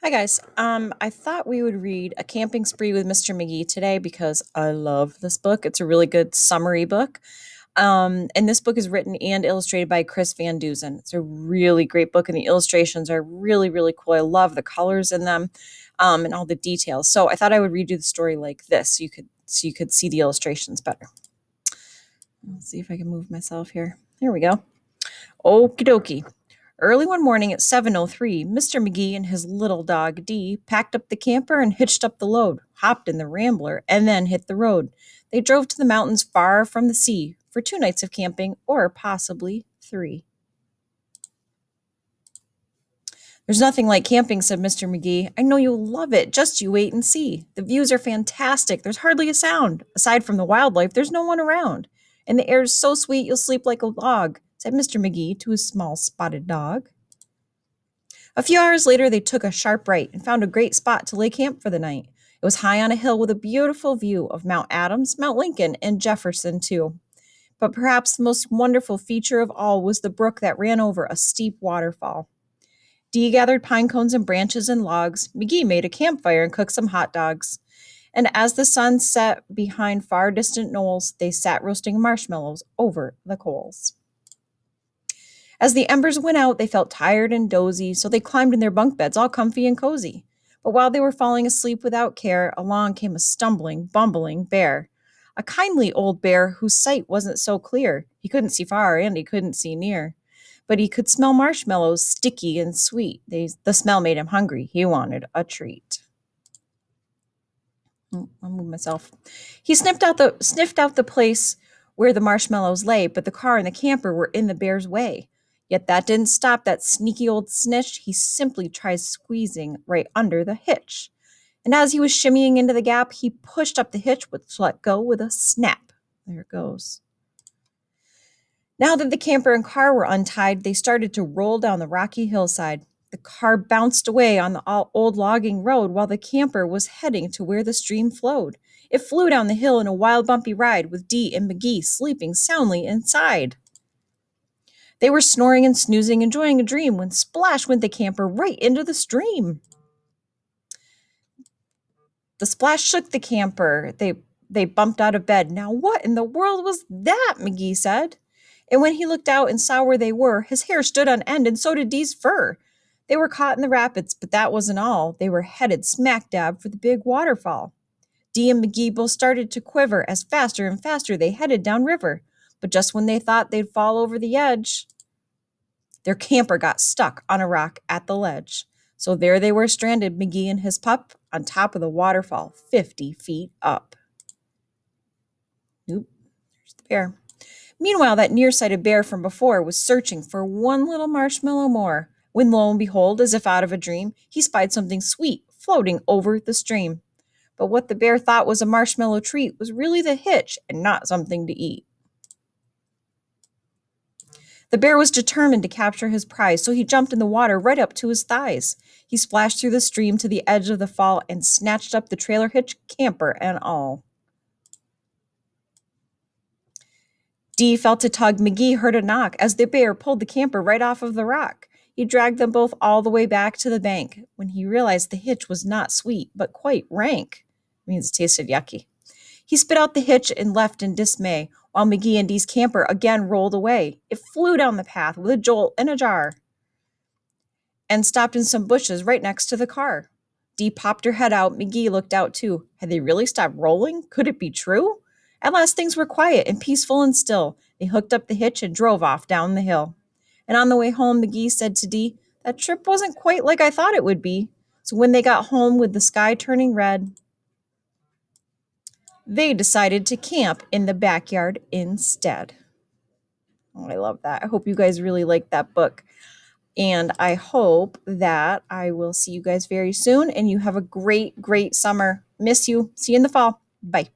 Hi guys. I thought we would read A Camping Spree with Mr. Magee today because I love this book. It's a really good summary book. And this book is written and illustrated by Chris Van Dusen. It's a really great book, and the illustrations are really, really cool. I love the colors in them, and all the details. So I thought I would read you the story like this, so you could see the illustrations better. Let's see if I can move myself here. There we go. Okie dokie. Early one morning at 7:03, Mr. Magee and his little dog Dee packed up the camper and hitched up the load, hopped in the Rambler, and then hit the road. They drove to the mountains far from the sea for 2 nights of camping, or possibly 3. There's nothing like camping, said Mr. Magee. I know you'll love it. Just you wait and see. The views are fantastic. There's hardly a sound. Aside from the wildlife, there's no one around. And the air's so sweet you'll sleep like a log, said Mr. Magee to his small spotted dog. A few hours later, they took a sharp right and found a great spot to lay camp for the night. It was high on a hill with a beautiful view of Mount Adams, Mount Lincoln, and Jefferson, too. But perhaps the most wonderful feature of all was the brook that ran over a steep waterfall. Dee gathered pine cones and branches and logs. Magee made a campfire and cooked some hot dogs. And as the sun set behind far distant knolls, they sat roasting marshmallows over the coals. As the embers went out, they felt tired and dozy, so they climbed in their bunk beds, all comfy and cozy. But while they were falling asleep without care, along came a stumbling, bumbling bear. A kindly old bear whose sight wasn't so clear. He couldn't see far and he couldn't see near. But he could smell marshmallows, sticky and sweet. The smell made him hungry. He wanted a treat. I'll move myself. He sniffed out the place where the marshmallows lay, but the car and the camper were in the bear's way. Yet that didn't stop that sneaky old snitch. He simply tried squeezing right under the hitch. And as he was shimmying into the gap, he pushed up the hitch, which let go with a snap. There it goes. Now that the camper and car were untied, they started to roll down the rocky hillside. The car bounced away on the old logging road while the camper was heading to where the stream flowed. It flew down the hill in a wild, bumpy ride with Dee and Magee sleeping soundly inside. They were snoring and snoozing, enjoying a dream, when splash went the camper right into the stream. The splash shook the camper. They bumped out of bed. Now what in the world was that? Magee said. And when he looked out and saw where they were, his hair stood on end, and so did Dee's fur. They were caught in the rapids, but that wasn't all. They were headed smack dab for the big waterfall. Dee and Magee both started to quiver as faster and faster they headed downriver. But just when they thought they'd fall over the edge, their camper got stuck on a rock at the ledge. So there they were stranded, Magee and his pup, on top of the waterfall, 50 feet up. Nope, there's the bear. Meanwhile, that nearsighted bear from before was searching for one little marshmallow more, when lo and behold, as if out of a dream, he spied something sweet floating over the stream. But what the bear thought was a marshmallow treat was really the hitch and not something to eat. The bear was determined to capture his prize, so he jumped in the water right up to his thighs. He splashed through the stream to the edge of the fall and snatched up the trailer hitch, camper and all. Dee felt a tug. Magee heard a knock as the bear pulled the camper right off of the rock. He dragged them both all the way back to the bank when he realized the hitch was not sweet, but quite rank. It means it tasted yucky. He spit out the hitch and left in dismay, while Magee and Dee's camper again rolled away. It flew down the path with a jolt and a jar and stopped in some bushes right next to the car. Dee popped her head out. Magee looked out too. Had they really stopped rolling? Could it be true? At last things were quiet and peaceful and still. They hooked up the hitch and drove off down the hill. And on the way home, Magee said to Dee, "That trip wasn't quite like I thought it would be." So when they got home with the sky turning red, they decided to camp in the backyard instead. Oh, I love that. I hope you guys really like that book. And I hope that I will see you guys very soon and you have a great, great summer. Miss you. See you in the fall. Bye.